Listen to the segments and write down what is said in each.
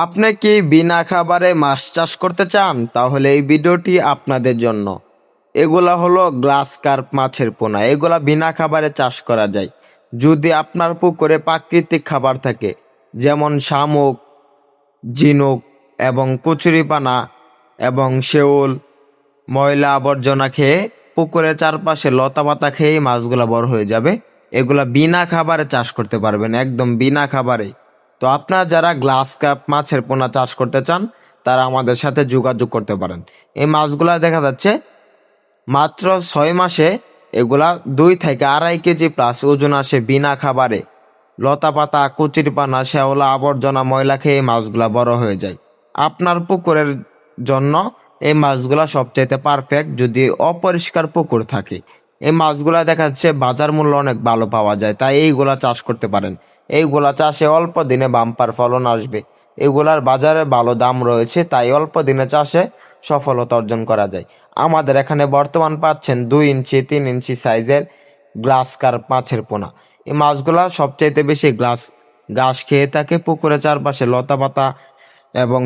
আপনি কি বিনা খাবারে মাছ চাষ করতে চান? তাহলে এই ভিডিওটি আপনাদের জন্য। এগুলা হলো গ্লাস কার্প মাছের পোনা। এগুলা বিনা খাবারে চাষ করা যায়। যদি আপনার পুকুরে প্রাকৃতিক খাবার থাকে, যেমন শামুক, ঝিনুক এবং কচুরিপানা এবং শেউল, ময়লা আবর্জনা খেয়ে পুকুরের চারপাশে লতা পাতা খেয়ে মাছগুলা বড় হয়ে যাবে। এগুলা বিনা খাবারে চাষ করতে পারবেন, একদম বিনা খাবারে। তো আপনারা যারা গ্লাস কাপ মাছের পোনা চাষ করতে চান, তারা আমাদের সাথে যোগাযোগ করতে পারেন। এই মাছগুলা দেখা যাচ্ছে মাত্র 6 মাসে এগুলা 2 থেকে 2.5 কেজি প্লাস ওজন আসে বিনা খাবারে। লতা পাতা, কচুরিপানা, শ্যাওলা, আবর্জনা, ময়লা খেয়ে মাছগুলা বড় হয়ে যায়। আপনার পুকুরের জন্য এই মাছগুলা সবচাইতে পারফেক্ট যদি অপরিষ্কার পুকুর থাকে। এই মাছগুলা দেখা যাচ্ছে বাজার মূল্য অনেক ভালো পাওয়া যায়, তাই এইগুলা চাষ করতে পারেন। এইগুলা চাষে অল্প দিনে বাম্পার ফলন আসবে। এগুলার বাজারে ভালো দাম রয়েছে, তাই অল্প দিনে চাষে সফলতা অর্জন করা যায়। আমাদের এখানে বর্তমান পাচ্ছেন 2 ইঞ্চি 3 ইঞ্চি সাইজের গ্লাস কার্প মাছের পোনা। এই মাছগুলা সবচাইতে বেশি ঘাস খেয়ে থাকে, পুকুরে চারপাশে লতা পাতা এবং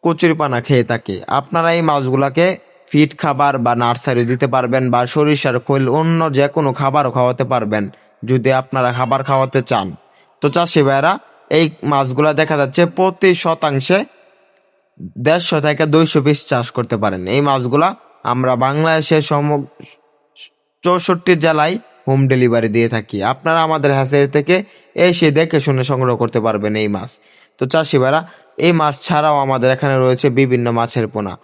কচুরিপানা খেয়ে থাকে। আপনারা এই মাছগুলাকে ফিড খাবার বা নার্সারি দিতে পারবেন, বা সরিষার খোল অন্য যে কোনো খাবারও খাওয়াতে পারবেন যদি আপনারা খাবার খাওয়াতে চান। তো চাষি ভাইরা, এই মাছগুলা দেখা যাচ্ছে প্রতি শতাংশে 150 থেকে 200 পিস চাষ করতে পারেন। এই মাছগুলা আমরা বাংলাদেশের 64 জেলায় হোম ডেলিভারি দিয়ে থাকি। আপনারা আমাদের হ্যাচারি থেকে এসে দেখে শুনে সংগ্রহ করতে পারবেন এই মাছ। তো চাষি ভাইরা, এই মাছ ছাড়াও আমাদের এখানে রয়েছে বিভিন্ন মাছের পোনা,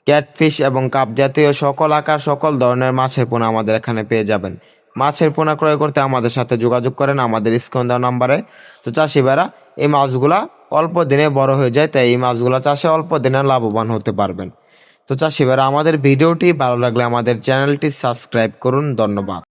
ক্যাটফিশ এবং কাপ জাতীয় সকল আকার সকল ধরনের মাছের পোনা আমাদের এখানে পেয়ে যাবেন। মাছের পোনা ক্রয় করতে আমাদের সাথে যোগাযোগ করেন আমাদের স্ক্রিনে দেওয়া নাম্বারে। তো চাষি ভাইরা, এই মাছগুলা অল্প দিনে বড় হয়ে যায়, তাই এই মাছগুলা চাষে অল্প দিনে লাভবান হতে পারবেন। তো চাষি ভাইরা, আমাদের ভিডিওটি ভালো লাগলে আমাদের চ্যানেলটি সাবস্ক্রাইব করুন। ধন্যবাদ।